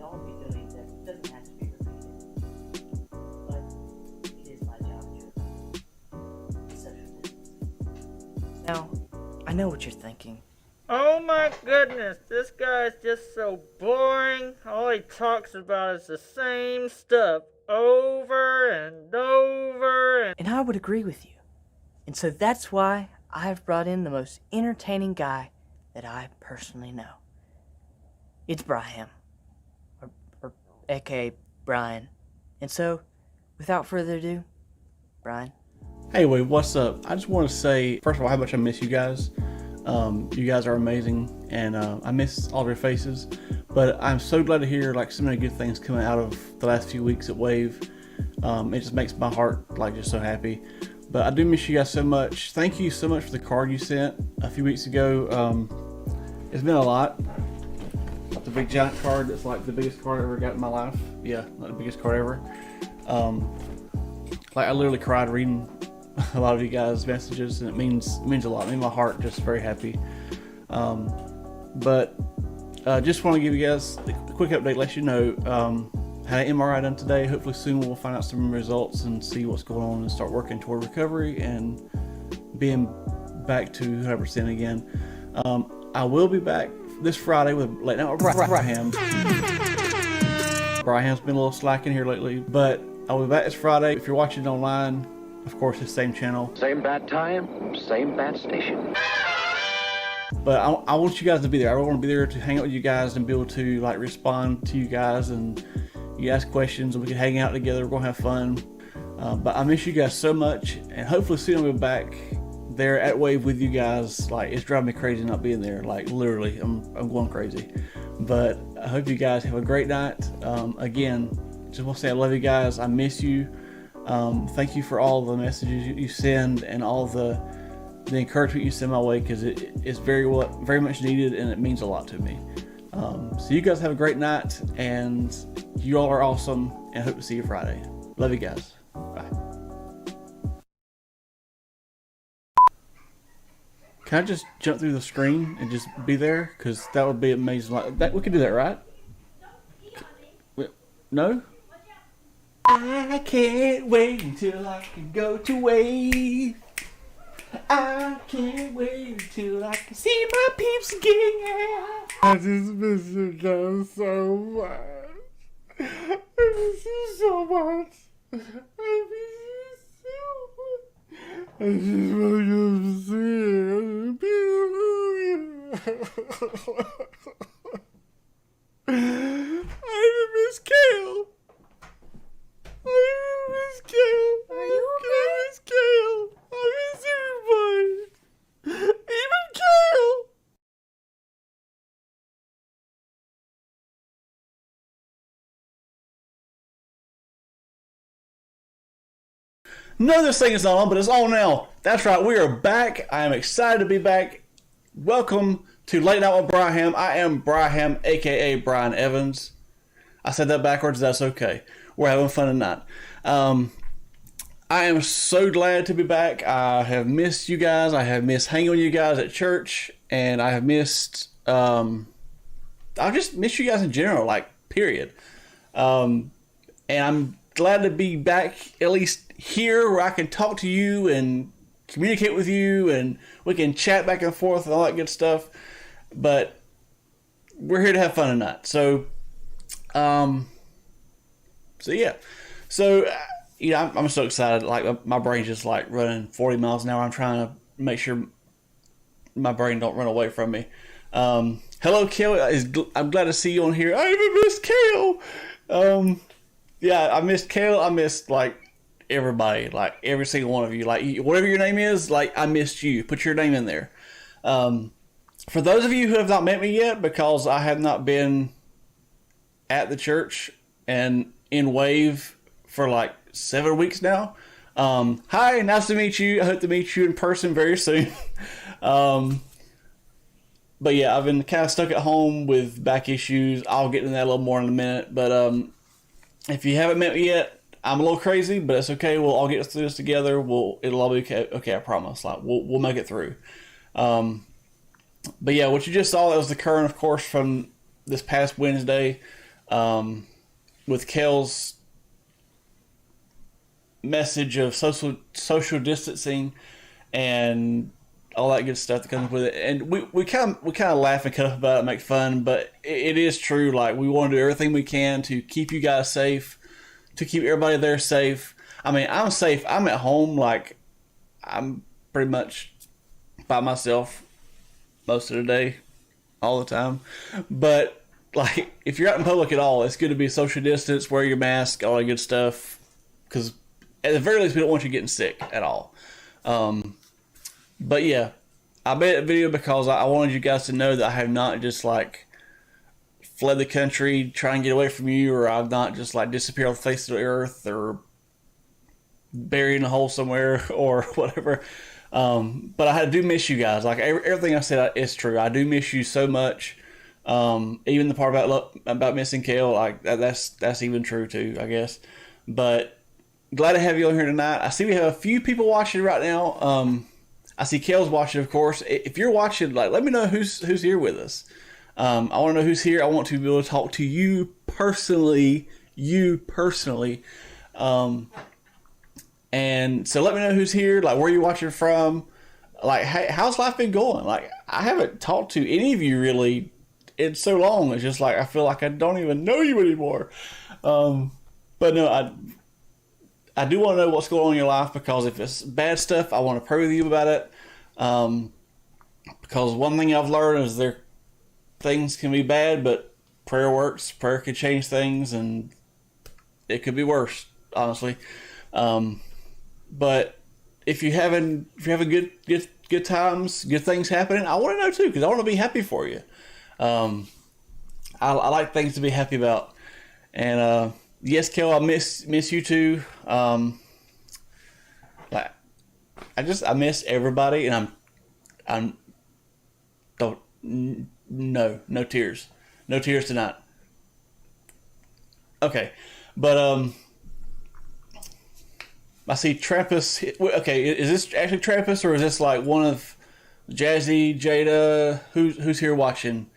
all be doing that doesn't have to be repeated. But it is my job to social distance. Now, I know what you're thinking. Oh my goodness, this guy's just so boring. All he talks about is the same stuff over and over and... And I would agree with you. And so that's why I've brought in the most entertaining guy that I personally know. It's Bryham, or aka Brian. And so, without further ado, Brian. Hey, wait, what's up? I just want to say, first of all, how much I miss you guys. You guys are amazing, and I miss all of your faces. But I'm so glad to hear like so many good things coming out of the last few weeks at Wave. It just makes my heart like just so happy. But I do miss you guys so much. Thank you so much for the card you sent a few weeks ago. It's been a lot. The big giant card that's like the biggest card I ever got in my life. Yeah, not the biggest card ever. Like I literally cried reading a lot of you guys' messages, and it means a lot. It made my heart just very happy. But just want to give you guys a quick update, let you know. Had an MRI done today. Hopefully soon we'll find out some results and see what's going on and start working toward recovery and being back to 100% again. I will be back this Friday with Late Night with Bryham. Bryham's been a little slacking here lately, but I'll be back this Friday. If you're watching online, of course, the same channel. Same bad time, same bad station. But I want you guys to be there. I want to be there to hang out with you guys and be able to like respond to you guys, and you ask questions and we can hang out together. We're gonna have fun. But I miss you guys so much, and hopefully soon I'll be back there at Wave with you guys. Like, it's driving me crazy not being there. Like, literally, I'm going crazy. But I hope you guys have a great night. Again, just want to say I love you guys. I miss you. Thank you for all the messages you send and all the encouragement you send my way, because it's very much needed, and it means a lot to me. So you guys have a great night, and you all are awesome, and I hope to see you Friday. Love you guys. Bye. Can I just jump through the screen and just be there? Because that would be amazing. Like that, we could do that, right? No? I can't wait until I can go to Wave. I can't wait until I can see my peeps again. I just miss you guys so much. I miss you so much. I miss you so much. I just want to see it. I miss Kale. I miss Kale. Are you okay? I miss Kale. I miss everybody. Even Kale. No, this thing is not on, but it's on now. That's right, we are back. I am excited to be back. Welcome to Late Night with Bryham. I am Bryham, aka Brian Evans. I said that backwards, that's okay. We're having fun tonight. I am so glad to be back. I have missed you guys. I have missed hanging with you guys at church, and I have missed, I just miss you guys in general, like, period. And I'm glad to be back, at least here, where I can talk to you and communicate with you, and we can chat back and forth and all that good stuff. But we're here to have fun tonight. So yeah. So, you know, I'm so excited. Like, my brain's just like running 40 miles an hour. I'm trying to make sure my brain don't run away from me. Hello, Kale. I'm glad to see you on here. I even missed Kale. Yeah, I missed Kale. I missed, like, everybody. Like, every single one of you. Like, whatever your name is, like, I missed you. Put your name in there. For those of you who have not met me yet, because I have not been at the church and in Wave for, like, 7 weeks now. Hi, nice to meet you. I hope to meet you in person very soon. But yeah, I've been kind of stuck at home with back issues. I'll get into that a little more in a minute. But if you haven't met me yet, I'm a little crazy, but it's okay. We'll all get through this together. It'll all be okay. Okay, I promise. Like we'll make it through. But yeah, what you just saw, that was the current, of course, from this past Wednesday. with Kel's message of social distancing and all that good stuff that comes with it. And we kind of laugh and cut up about it, make fun, but it is true. Like, we want to do everything we can to keep you guys safe, to keep everybody there safe. I mean, I'm safe. I'm at home. Like, I'm pretty much by myself most of the day, all the time. But like, if you're out in public at all, it's good to be social distance, wear your mask, all that good stuff. Because at the very least, we don't want you getting sick at all. But yeah, I made a video because I wanted you guys to know that I have not just like fled the country trying to get away from you, or I've not just like disappeared off the face of the earth or buried in a hole somewhere or whatever. But I do miss you guys. Like, everything I said is true. I do miss you so much. Even the part about missing Kel, like that's even true too, I guess. But glad to have you on here tonight. I see we have a few people watching right now. I see Kel's watching, of course. If you're watching, like, let me know who's here with us. I want to know who's here. I want to be able to talk to you personally. And so let me know who's here, like, where you're watching from. Like, hey, how's life been going? Like, I haven't talked to any of you really in so long. It's just like I feel like I don't even know you anymore. But no, I do want to know what's going on in your life, because if it's bad stuff, I want to pray with you about it. Because one thing I've learned is things can be bad, but prayer works. Prayer can change things, and it could be worse, honestly. But if you're having good times, good things happening, I want to know too, because I want to be happy for you. I like things to be happy about. And yes, Kel, I miss you too. Like, I miss everybody, and no tears tonight. Okay, but I see Trappist. Okay, is this actually Trappist, or is this like one of Jazzy, Jada? Who's here watching?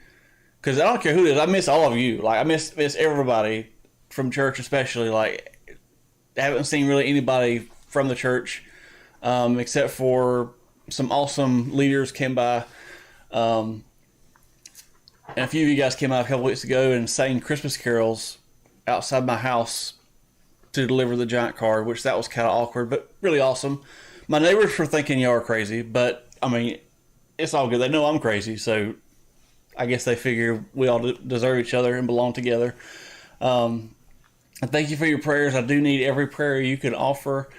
Because I don't care who it is. I miss all of you. Like, I miss everybody from church, especially. Like, I haven't seen really anybody from the church, except for some awesome leaders came by. And a few of you guys came out a couple weeks ago and sang Christmas carols outside my house to deliver the giant card, which that was kind of awkward, but really awesome. My neighbors were thinking y'all are crazy, but I mean, it's all good. They know I'm crazy, so I guess they figure we all deserve each other and belong together. And thank you for your prayers. I do need every prayer you can offer.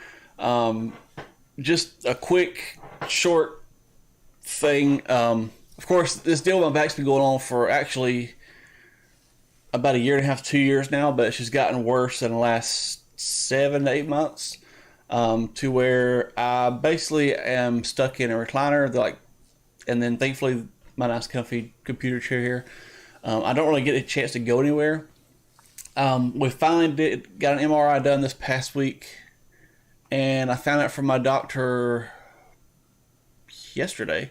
Just a quick, short thing. Of course, this deal with my back's been going on for actually about 1.5 years, 2 years now, but it's just gotten worse in the last 7 to 8 months, to where I basically am stuck in a recliner, and then thankfully my nice comfy computer chair here. I don't really get a chance to go anywhere. We finally got an MRI done this past week, and I found out from my doctor yesterday.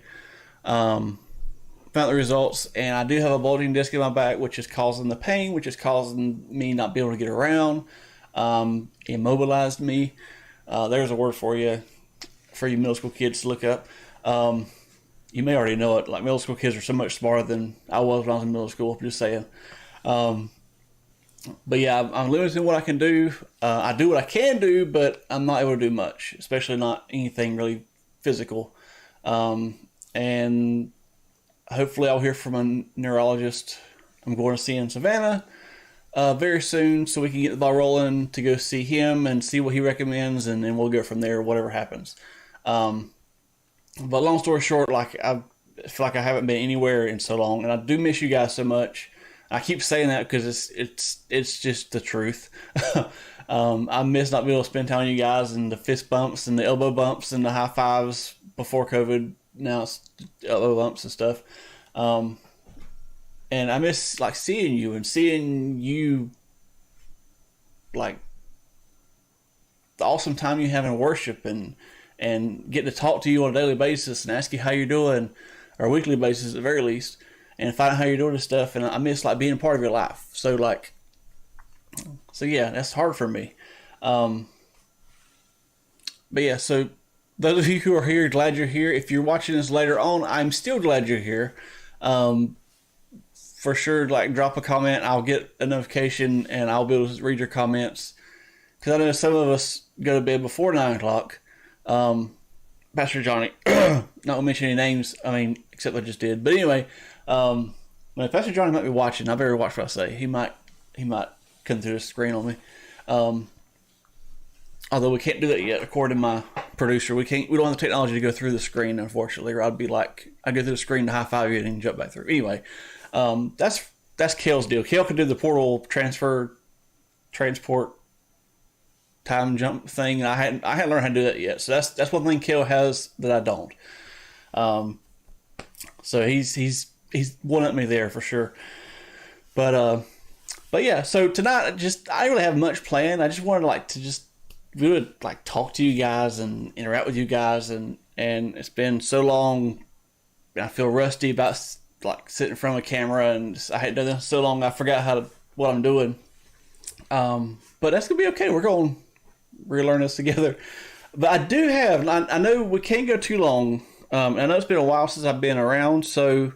Found the results, and I do have a bulging disc in my back, which is causing the pain, which is causing me not be able to get around. Immobilized me. There's a word for you middle school kids to look up. You may already know it. Like, middle school kids are so much smarter than I was when I was in middle school. I'm just saying. But yeah, I'm limited in what I can do. I do what I can do, but I'm not able to do much, especially not anything really physical. And hopefully I'll hear from a neurologist I'm going to see in Savannah very soon, so we can get the ball rolling to go see him and see what he recommends, and then we'll go from there, whatever happens. But long story short, like, I feel like I haven't been anywhere in so long, and I do miss you guys so much. I keep saying that because it's just the truth. I miss not being able to spend time with you guys, and the fist bumps and the elbow bumps and the high fives before COVID. Now it's elbow bumps and stuff. And I miss, like, seeing you, like, the awesome time you have in worship, and getting to talk to you on a daily basis and ask you how you're doing, or a weekly basis at the very least, and find out how you're doing and stuff. And I miss, like, being a part of your life. So, like, So yeah, that's hard for me. But yeah, so those of you who are here, glad you're here. If you're watching this later on, I'm still glad you're here. For sure, like drop a comment. I'll get a notification and I'll be able to read your comments. Because I know some of us go to bed before 9 o'clock. Pastor Johnny, not gonna mention any names, I mean, except I just did. But anyway, Pastor Johnny might be watching. I better watch what I say. He might come through the screen on me. Although we can't do that yet, according to my producer. We don't have the technology to go through the screen, unfortunately, or I'd go through the screen to high five you and jump back through. Anyway, that's Kale's deal. Kale can do the portal transport time jump thing, and I hadn't learned how to do that yet. So that's one thing Kale has that I don't. So he's one up me there for sure. But yeah, so tonight I didn't really have much planned. I just wanted to really talk to you guys and interact with you guys, and it's been so long and I feel rusty about sitting in front of a camera, and I hadn't done this so long I forgot what I'm doing. But that's gonna be okay. We're going to relearn this together. But I do have, I know we can't go too long. I know it's been a while since I've been around, so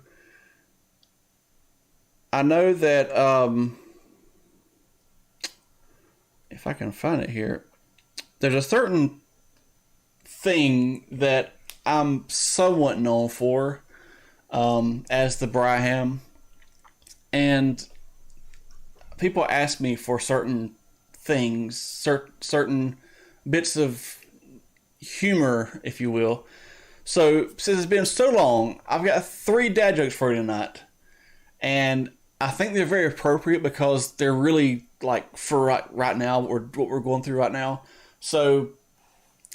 I know that if I can find it here, there's a certain thing that I'm somewhat known for as the Bryham, and people ask me for certain things, certain bits of humor, if you will. So since it's been so long, I've got 3 dad jokes for you tonight, and I think they're very appropriate because they're really for right now, what we're going through right now. So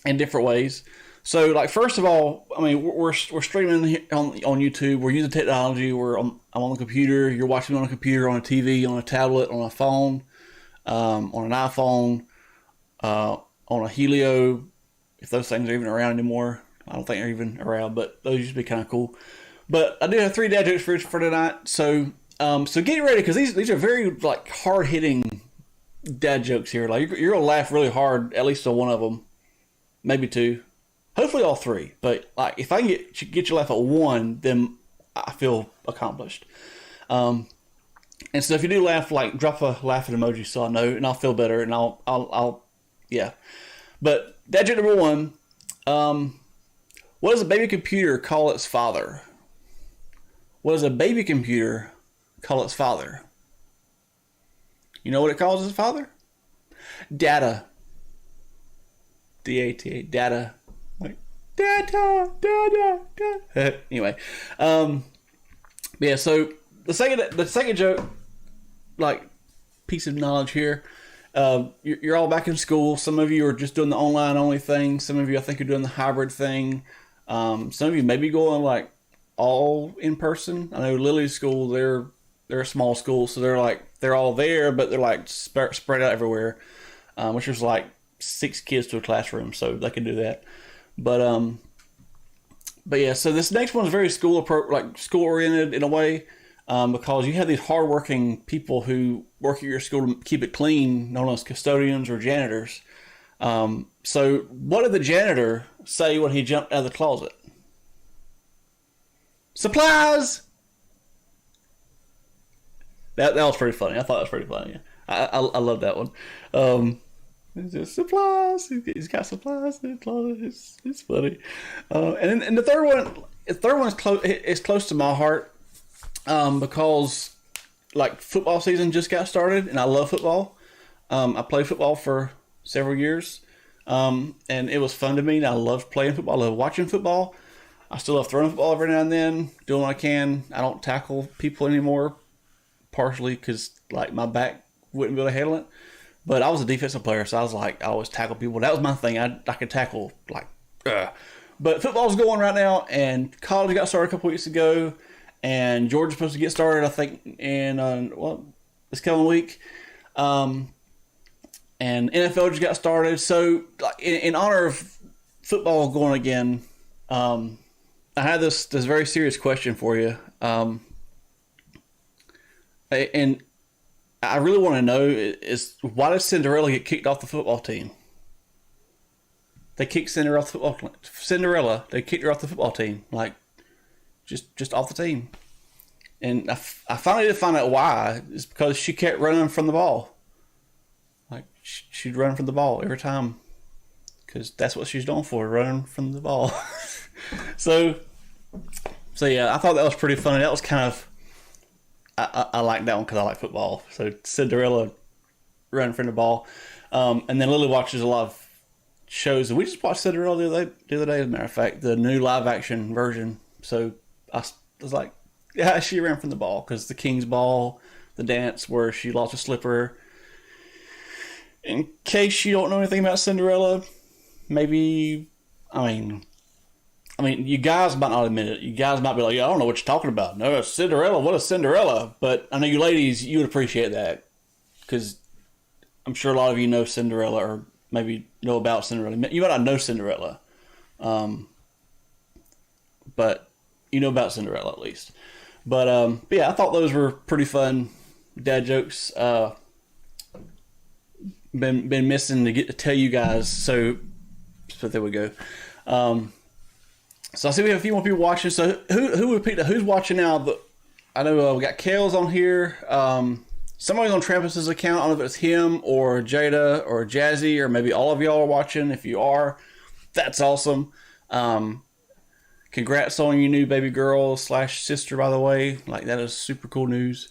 in different ways. So first of all, I mean, we're streaming on YouTube. We're using technology. I'm on the computer. You're watching me on a computer, on a TV, on a tablet, on a phone, on an iPhone, on a Helio, if those things are even around anymore. I don't think they're even around, but those used to be kind of cool. But I do have 3 dad jokes for tonight. So get ready, because these are very hard hitting dad jokes here. You're gonna laugh really hard, at least on one of them, maybe 2, hopefully all 3. But if I can get you laugh at 1, then I feel accomplished. And so if you do laugh, drop a laughing emoji so I know, and I'll feel better, and I'll yeah. But dad joke number 1. What does a baby computer call its father? What does a baby computer call its father? You know what it calls its father? Data. D-A-T-A. Data. Data. Anyway. Yeah, so the second joke, piece of knowledge here. You're all back in school. Some of you are just doing the online only thing. Some of you, I think, are doing the hybrid thing. Some of you may be going all in person. I know Lily's school, they're a small school, so they're all there, but they're spread out everywhere, which is 6 kids to a classroom, so they can do that. But yeah, so this next one is very school oriented in a way, because you have these hardworking people who work at your school to keep it clean, known as custodians or janitors. So what did the janitor say when he jumped out of the closet? Supplies! That was pretty funny. I thought it was pretty funny. I love that one. It's just supplies. He's got supplies in the closet. It's funny. And the third one is close to my heart, because football season just got started, and I love football. I played football for several years, and it was fun to me. And I love playing football. I love watching football. I still love throwing football every now and then, doing what I can. I don't tackle people anymore, partially because my back wouldn't be able to handle it. But I was a defensive player, so I always tackle people. That was my thing. I could tackle But football's going right now, and college got started a couple weeks ago, and Georgia's supposed to get started, I think, in this coming week. And NFL just got started. So in honor of football going again, I had this very serious question for you. And I really want to know is why did Cinderella get kicked off the football team? They kicked Cinderella off the football. Cinderella, they kicked her off the football team, like just off the team. And I finally did find out why. It's because she kept running from the ball. Like she'd run from the ball every time, because that's what she's known for, running from the ball. so yeah, I thought that was pretty funny. That was kind of I like that one because I like football. So Cinderella running from the ball, and then Lily watches a lot of shows. And we just watched Cinderella the other day, as a matter of fact, the new live action version. So I was like, yeah, she ran from the ball because the King's Ball, the dance where she lost a slipper. In case you don't know anything about Cinderella, maybe, I mean, you guys might not admit it. You guys might be like, yeah, I don't know what you're talking about. No, it's Cinderella. What is Cinderella? But I know you ladies, you would appreciate that, because I'm sure a lot of you know Cinderella, or maybe know about Cinderella. You might not know Cinderella, but you know about Cinderella at least. But yeah, I thought those were pretty fun dad jokes. Been missing to get to tell you guys, so there we go. So I see we have a few more people watching. So who's watching now? I know we got Kale's on here. Somebody's on Trampus's account. I don't know if it's him or Jada or Jazzy, or maybe all of y'all are watching. If you are, that's awesome. Congrats on your new baby girl / sister, by the way. Like, that is super cool news.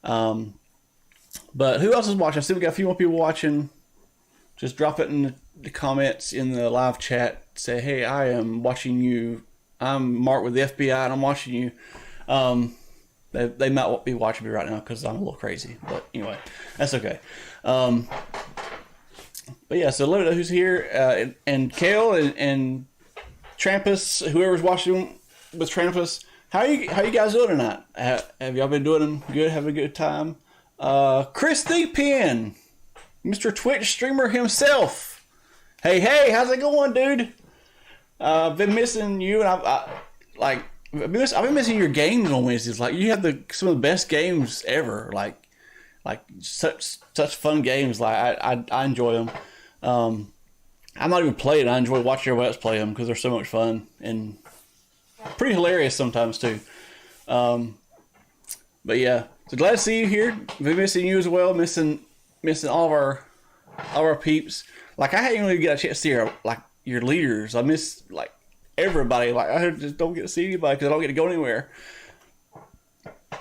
But who else is watching? I see we got a few more people watching. Just drop it in the comments in the live chat. Say, hey, I am watching you. I'm Mark with the FBI, and I'm watching you. They might be watching me right now because I'm a little crazy. But anyway, that's okay. But yeah, so let me know who's here. And Kale and Trampus, whoever's watching with Trampus, how you guys doing tonight? Have y'all been doing good? Having a good time? Chris Deepin, Mr. Twitch streamer himself. Hey, how's it going, dude? I've been missing you, and I've been missing your games on Wednesdays. Like, you have some of the best games ever. Like such fun games. Like, I enjoy them. I'm not even playing. I enjoy watching everybody else play them because they're so much fun and pretty hilarious sometimes too. But yeah, so glad to see you here. Been missing you as well. Missing all of our peeps. Like, I hadn't really got a chance to see your leaders. I miss like everybody. Like, I just don't get to see anybody because I don't get to go anywhere.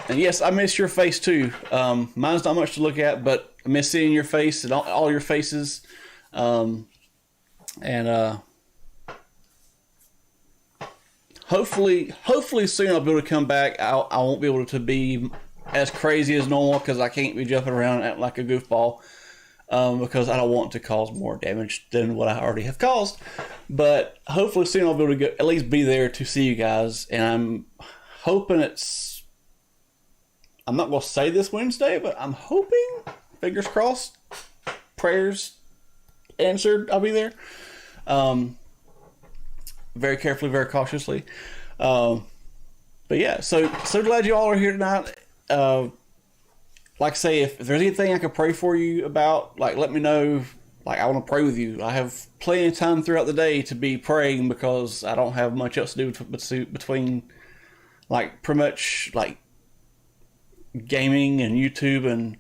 And yes, I miss your face too. Mine's not much to look at, but I miss seeing your face and all your faces. And hopefully soon I'll be able to come back. I won't be able to be as crazy as normal because I can't be jumping around acting like a goofball, because I don't want to cause more damage than what I already have caused. But hopefully soon I'll be able to at least be there to see you guys, and I'm hoping I'm not going to say this Wednesday, but I'm hoping, fingers crossed, prayers answered, I'll be there. Very carefully, very cautiously. But yeah, so glad you all are here tonight. Like I say, if there's anything I can pray for you about, like, let me know. Like, I want to pray with you. I have plenty of time throughout the day to be praying because I don't have much else to do between, like, pretty much, like, gaming and YouTube and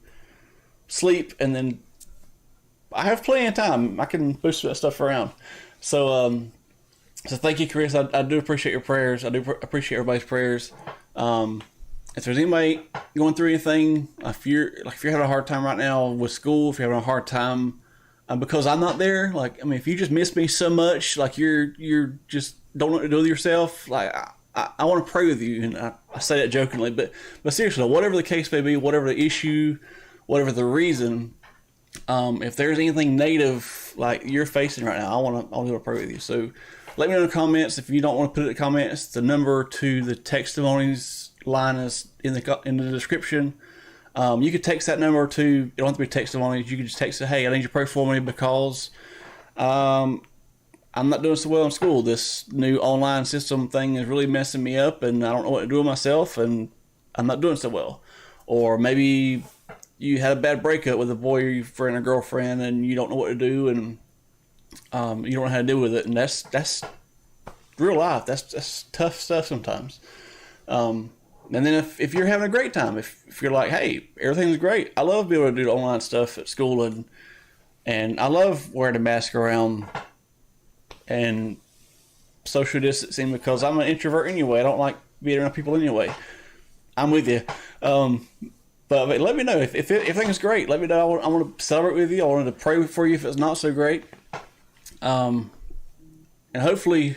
sleep, and then I have plenty of time. I can push that stuff around. So thank you, Chris. I do appreciate your prayers. I do appreciate everybody's prayers. If there's anybody going through anything, if you're having a hard time right now with school, if you're having a hard time because I'm not there, like, I mean, if you just miss me so much, like you're just don't know what to do with yourself, like, I want to pray with you, and I say that jokingly, but seriously, whatever the case may be, whatever the issue, whatever the reason, if there's anything negative like you're facing right now, I want to pray with you. So let me know in the comments. If you don't want to put it in the comments, the number to the testimonies line is in the description. You could text that number to. It don't have to be testimonies. You can just text it. Hey, I need you to pray for me because I'm not doing so well in school. This new online system thing is really messing me up, and I don't know what to do with myself, and I'm not doing so well. Or maybe you had a bad breakup with a boyfriend or girlfriend, and you don't know what to do, and you don't know how to deal with it, and that's real life. That's tough stuff sometimes. And then if you're having a great time, if you're like, hey, everything's great, I love being able to do online stuff at school, and I love wearing a mask around and social distancing because I'm an introvert anyway. I don't like being around people anyway. I'm with you. But let me know if everything's great. Let me know. I want to celebrate with you. I wanted to pray for you if it's not so great. And hopefully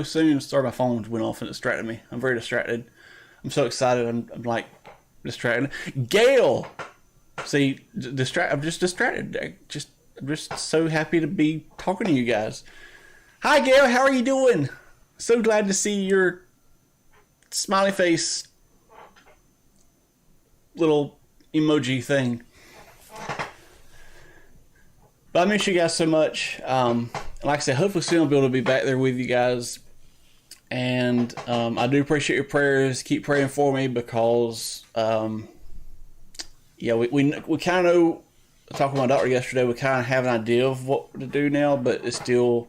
soon. Sorry, my phone went off and it distracted me. I'm very distracted. I'm so excited. I'm like distracted. Gail, see, I'm just distracted. I'm just so happy to be talking to you guys. Hi, Gail. How are you doing? So glad to see your smiley face little emoji thing. But I miss you guys so much. Like I said, hopefully soon I'll be able to be back there with you guys. And I do appreciate your prayers. Keep praying for me because, we kind of know, talking to my doctor yesterday, we kind of have an idea of what to do now, but it's still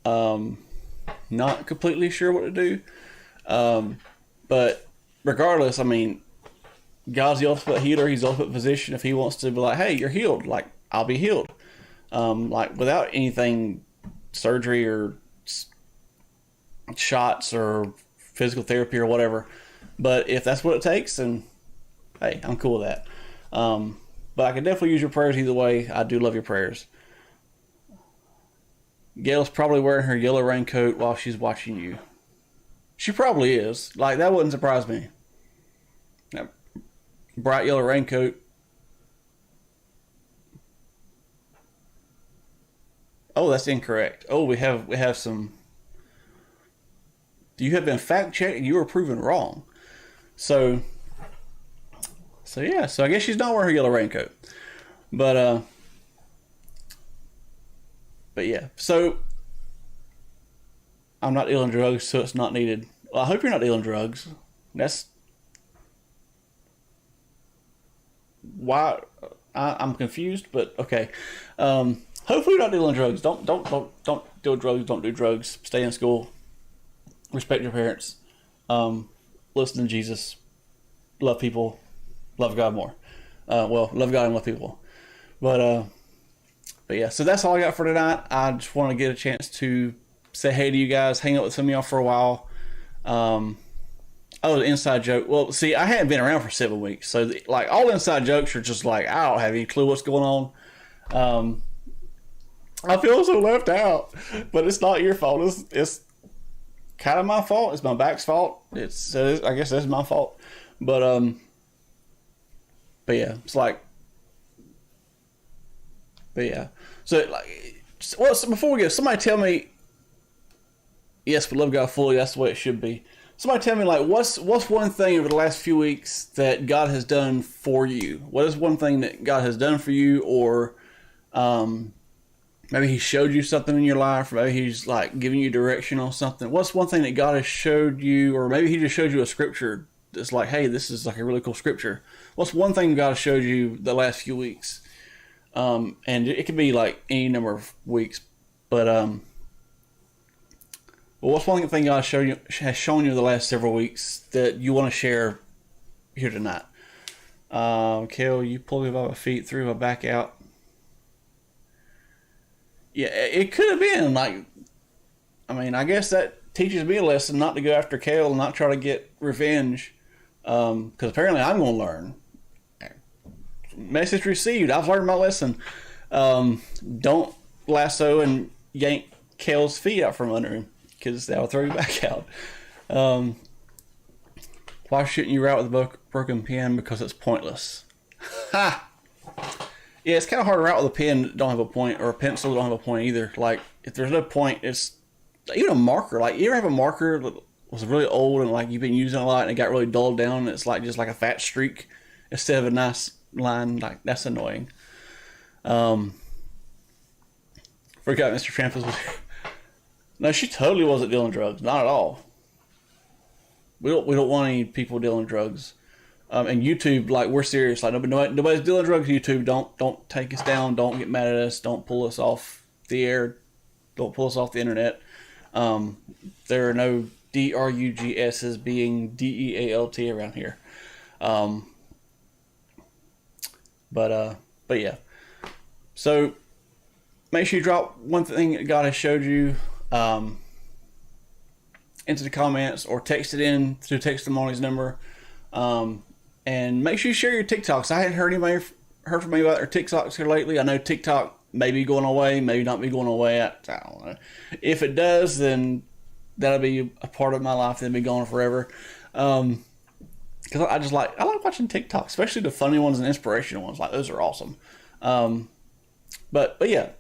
not completely sure what to do. But regardless, I mean, God's the ultimate healer. He's the ultimate physician. If he wants to be like, hey, you're healed, like, I'll be healed. Like, without anything, surgery or shots or physical therapy or whatever. But if that's what it takes, then, hey, I'm cool with that. But I can definitely use your prayers either way. I do love your prayers. Gail's probably wearing her yellow raincoat while she's watching you. She probably is. Like, that wouldn't surprise me. That bright yellow raincoat. Oh, that's incorrect. Oh, we have some. You have been fact checked and you were proven wrong. So yeah. So I guess she's not wearing her yellow raincoat. But yeah. So I'm not dealing drugs, so it's not needed. Well, I hope you're not dealing drugs. That's why I'm confused, but okay. Hopefully you're not dealing drugs. Don't deal drugs. Don't do drugs. Stay in school. Respect your parents. Listen to Jesus. Love people. Love God more. Love God and love people. But yeah, so that's all I got for tonight. I just want to get a chance to say hey to you guys, hang out with some of y'all for a while. The inside joke. Well, see, I hadn't been around for 7 weeks, so like all inside jokes are just like I don't have any clue what's going on. I feel so left out, but it's not your fault. It's kind of my fault. It's my back's fault. I guess that's my fault. But yeah, it's like, but yeah. So like, well, so before we go, somebody tell me. Yes, we love God fully. That's the way it should be. Somebody tell me, like, what's one thing over the last few weeks that God has done for you? What is one thing that God has done for you, or maybe He showed you something in your life, or maybe He's like giving you direction on something. What's one thing that God has showed you, or maybe He just showed you a scripture that's like, hey, this is like a really cool scripture. What's one thing God has showed you the last few weeks? And it could be like any number of weeks, but well, what's one thing God has shown you the last several weeks that you want to share here tonight? Kel, you pulled me by my feet, threw my back out. Yeah, it could have been like. I mean, I guess that teaches me a lesson not to go after Kel and not try to get revenge, because apparently I'm going to learn. Message received. I've learned my lesson. Don't lasso and yank Kel's feet out from under him, because that'll throw you back out. Why shouldn't you route with a broken pen? Because it's pointless. Ha! Yeah, it's kind of hard to route with a pen that don't have a point, or a pencil that don't have a point either. Like, if there's no point, it's even a marker. Like, you ever have a marker that was really old and like you've been using a lot and it got really dulled down and it's like just like a fat streak instead of a nice line? Like, that's annoying. Forgot Mr. Trampus was here. No, she totally wasn't dealing drugs. Not at all. We don't want any people dealing drugs. And YouTube, like, we're serious. Like, nobody's dealing drugs. YouTube, don't take us down. Don't get mad at us. Don't pull us off the air. Don't pull us off the internet. There are no DRUGSs being DEALT around here. But yeah. So make sure you drop one thing that God has showed you into the comments, or text it in through Text the Morning's number. And make sure you share your TikToks. I hadn't heard from anybody about their TikToks here lately. I know TikTok may be going away, maybe not be going away. I don't know. If it does, then that'll be a part of my life. That'll be gone forever. Because I like watching TikTok, especially the funny ones and inspirational ones. Like, those are awesome. But yeah,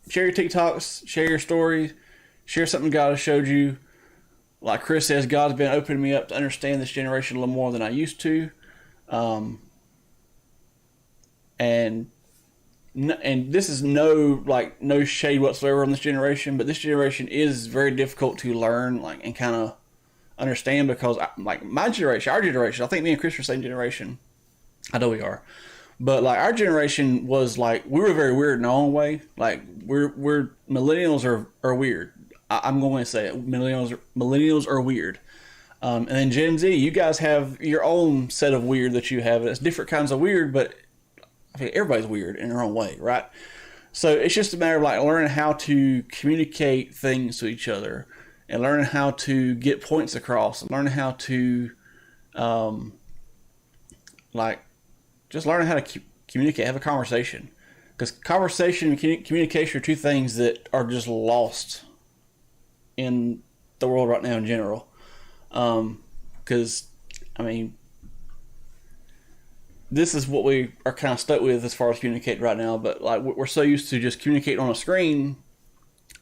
share your TikToks, share your stories, share something God has showed you. Like Chris says, God's been opening me up to understand this generation a little more than I used to. And this is no shade whatsoever on this generation, but this generation is very difficult to learn, like, and kind of understand, because my generation, our generation, I think me and Chris are the same generation. I know we are, but like, our generation was like, we were very weird in our own way. Like, we're millennials are weird. I'm going to say it. Millennials are weird. And then Gen Z, you guys have your own set of weird that you have. It's different kinds of weird, but I mean, everybody's weird in their own way, right? So it's just a matter of like learning how to communicate things to each other, and learning how to get points across, and learning how to, just learning how to communicate, have a conversation. Because conversation and communication are two things that are just lost in the world right now in general. Because, I mean, this is what we are kind of stuck with as far as communicating right now. But like, we're so used to just communicating on a screen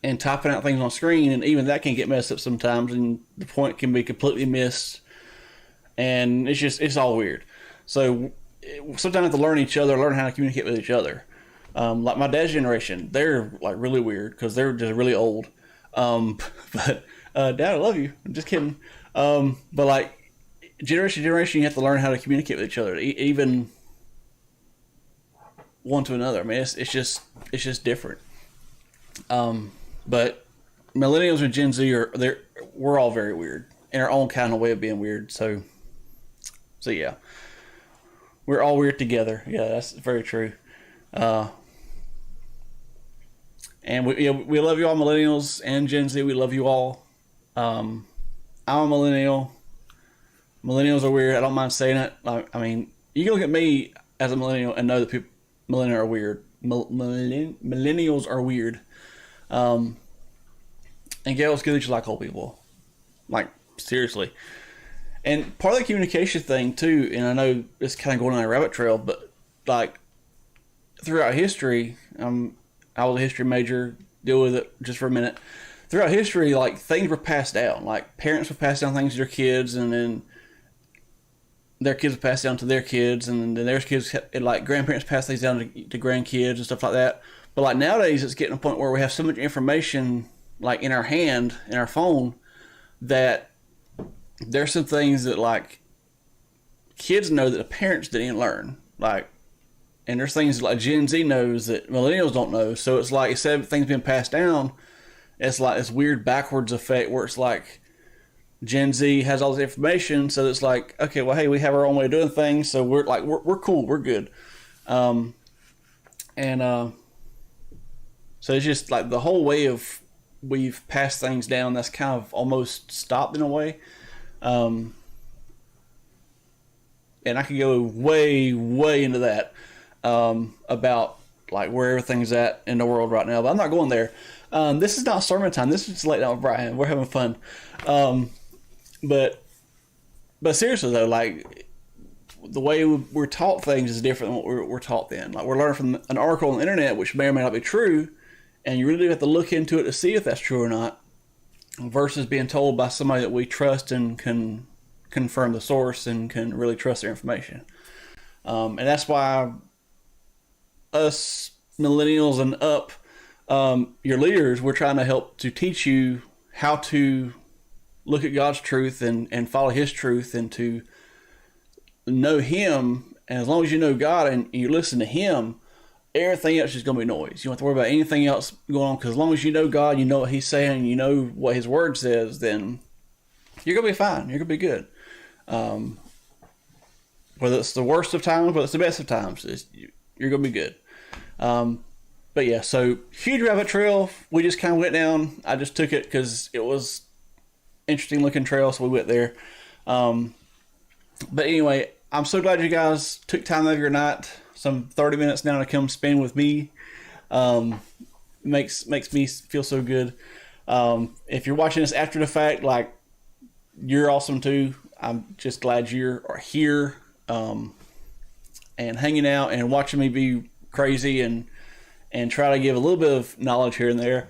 and typing out things on screen, and even that can get messed up sometimes, and the point can be completely missed, and it's all weird. So sometimes I have to learn each other, learn how to communicate with each other. Like my dad's generation, they're like really weird because they're just really old. But Dad, I love you. I'm just kidding. But like, generation to generation, you have to learn how to communicate with each other, even one to another. I mean, it's just different. But millennials and Gen Z we're all very weird in our own kind of way of being weird. So yeah, we're all weird together. Yeah, that's very true. And we love you all, millennials and Gen Z. We love you all. I'm a millennial. Millennials are weird. I don't mind saying it. I mean, you can look at me as a millennial and know that millennials are weird. Millennials are weird. And get what's good that you like old people. Like, seriously. And part of the communication thing too, and I know it's kind of going on a rabbit trail, but like, throughout history, I was a history major, deal with it just for a minute. Throughout history, like, things were passed down. Like, parents would pass down things to their kids, and then their kids would pass down to their kids, and then their kids, like, grandparents pass things down to grandkids and stuff like that. But like, nowadays, it's getting to a point where we have so much information, like, in our hand, in our phone, that there's some things that, like, kids know that the parents didn't learn. Like, and there's things like Gen Z knows that millennials don't know. So it's like, instead of things being passed down, it's like this weird backwards effect where it's like Gen Z has all this information, so it's like, okay, well, hey, we have our own way of doing things, so we're cool, we're good. So it's just like the whole way of we've passed things down, that's kind of almost stopped in a way. And I could go way, way into that, about like where everything's at in the world right now, but I'm not going there. This is not sermon time. This is just Late Night with Bryham. We're having fun. But seriously though, like, the way we're taught things is different than what we're taught then. Like, we're learning from an article on the internet, which may or may not be true, and you really have to look into it to see if that's true or not, versus being told by somebody that we trust and can confirm the source and can really trust their information. And that's why us millennials and up, your leaders, we're trying to help to teach you how to look at God's truth and follow His truth, and to know Him, and as long as you know God and you listen to Him, everything else is going to be noise. You don't have to worry about anything else going on, because as long as you know God, you know what He's saying, you know what His Word says, then you're going to be fine. You're going to be good. Whether it's the worst of times, whether it's the best of times, you're going to be good. But yeah, so huge rabbit trail. We just kind of went down. I just took it because it was interesting looking trail, so we went there. But anyway, I'm so glad you guys took time out of your night, some 30 minutes now, to come spend with me. Makes me feel so good. If you're watching this after the fact, like, you're awesome too. I'm just glad you're here and hanging out and watching me be crazy and try to give a little bit of knowledge here and there,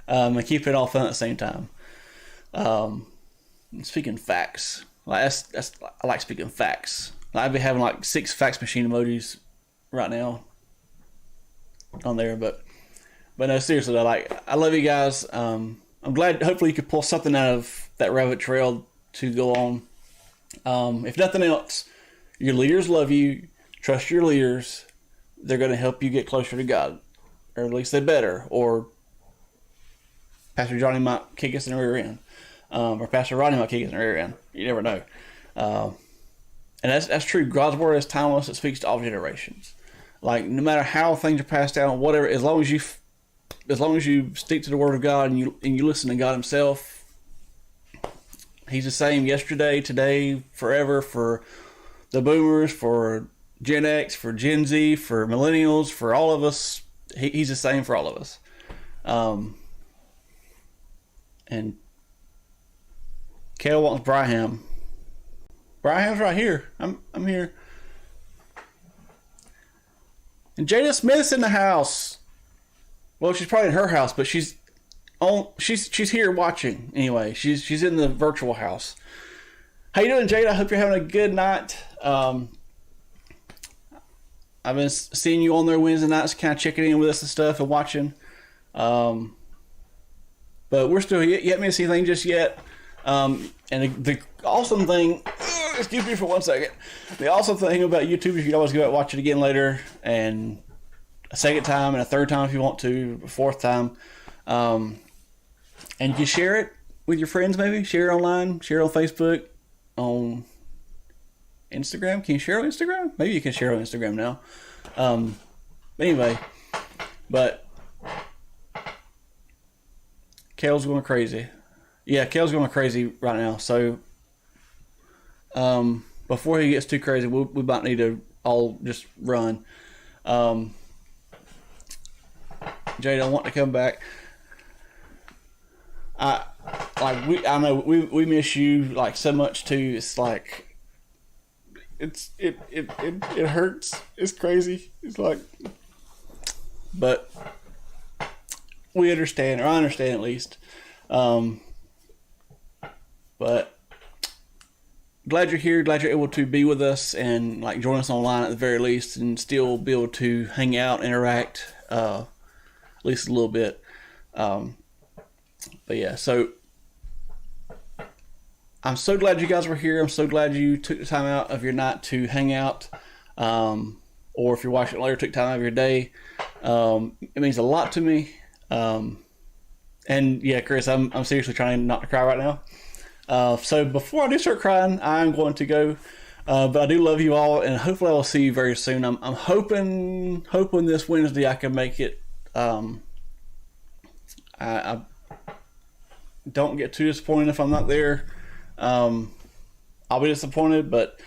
and keep it all fun at the same time. Speaking facts, like I like speaking facts. I've been having like 6 fax machine emojis right now on there, but no, seriously, I love you guys. I'm glad. Hopefully, you could pull something out of that rabbit trail to go on. If nothing else, your leaders love you. Trust your leaders. They're going to help you get closer to God, or at least they better. Or Pastor Johnny might kick us in the rear end, or Pastor Rodney might kick us in the rear end. You never know. And that's true. God's word is timeless. It speaks to all generations. Like, no matter how things are passed down, whatever, as long as you stick to the word of God and you listen to God Himself, He's the same yesterday, today, forever, for the boomers, for Gen X, for Gen Z, for millennials, for all of us. He's the same for all of us. And Kale wants Bryham. Bryham's right here. I'm here. And Jada Smith's in the house. Well, she's probably in her house, but she's here watching. Anyway, she's in the virtual house. How you doing, Jada? I hope you're having a good night. I've been seeing you on there Wednesday nights, kind of checking in with us and stuff and watching. But we're still you haven't missed anything just yet. And the awesome thing, excuse me for 1 second. The awesome thing about YouTube is you can always go back and watch it again later, and a second time and a third time if you want to, a fourth time. And you can share it with your friends, maybe share it online, share it on Facebook, on Instagram. Can you share on Instagram? Maybe you can share on Instagram now. Anyway, but Kale's going crazy. Yeah, Kale's going crazy right now. So before he gets too crazy, we might need to all just run. Jade, I want to come back. I know we miss you like so much too. It's like it hurts. It's crazy. It's like, but we understand, or I understand at least. But glad you're here. Glad you're able to be with us and like join us online at the very least, and still be able to hang out, interact, at least a little bit. But yeah, so I'm so glad you guys were here. I'm so glad you took the time out of your night to hang out. Or if you're watching it later, took time out of your day. It means a lot to me. And yeah, Chris, I'm seriously trying not to cry right now. So before I do start crying, I'm going to go. But I do love you all, and hopefully I will see you very soon. I'm hoping this Wednesday I can make it. I don't get too disappointed if I'm not there. I'll be disappointed, but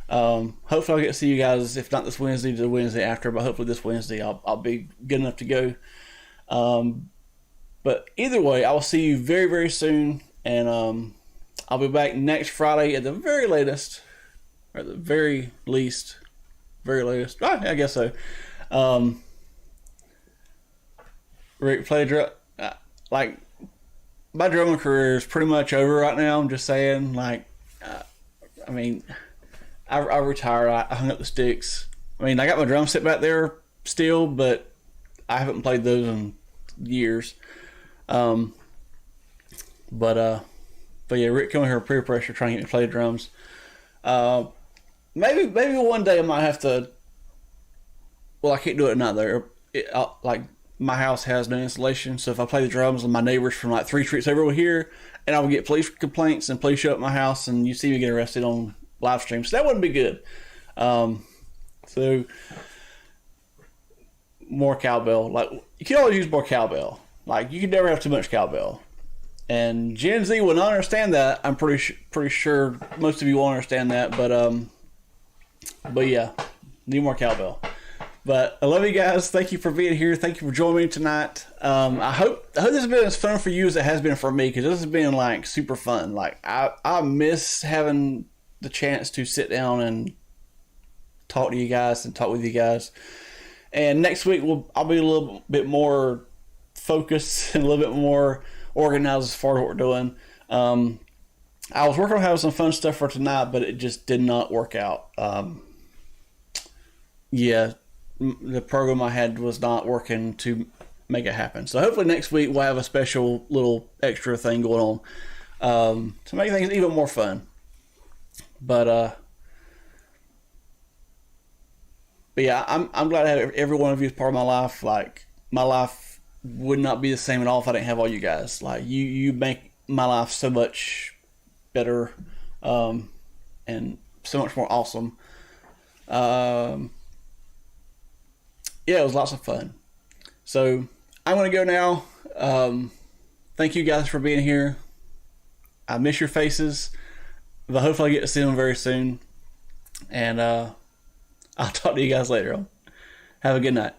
hopefully I'll get to see you guys, if not this Wednesday, the Wednesday after, but hopefully this Wednesday I'll be good enough to go. But either way, I will see you very, very soon, and I'll be back next Friday at the very latest, or the very least, I guess so. Rick, play drum. Like, my drumming career is pretty much over right now. I'm just saying, like, I mean, I retired. I hung up the sticks. I mean, I got my drum set back there still, but I haven't played those in years. But yeah, Rick coming here peer pressure trying to get me to play the drums. maybe one day I might have to. Well, I can't do it at night there. Like my house has no insulation, so if I play the drums and my neighbors from like 3 streets over here, and I would get police complaints and police show up at my house, and you see me get arrested on live stream, so that wouldn't be good. So more cowbell. Like you can always use more cowbell. Like you can never have too much cowbell. And Gen Z will not understand that. I'm pretty sure most of you will understand that. But yeah, need more cowbell. But I love you guys. Thank you for being here. Thank you for joining me tonight. I hope this has been as fun for you as it has been for me, because this has been like super fun. Like I miss having the chance to sit down and talk to you guys and talk with you guys. And next week I'll be a little bit more focused and a little bit more organized as far as what we're doing. I was working on having some fun stuff for tonight, but it just did not work out. The program I had was not working to make it happen. So hopefully next week we'll have a special little extra thing going on to make things even more fun. But yeah, I'm glad to have every one of you as part of my life. Like my life would not be the same at all if I didn't have all you guys. Like you make my life so much better and so much more awesome. Yeah, it was lots of fun. So I'm going to go now. Thank you guys for being here. I miss your faces, but hopefully I get to see them very soon. And I'll talk to you guys later on. Have a good night.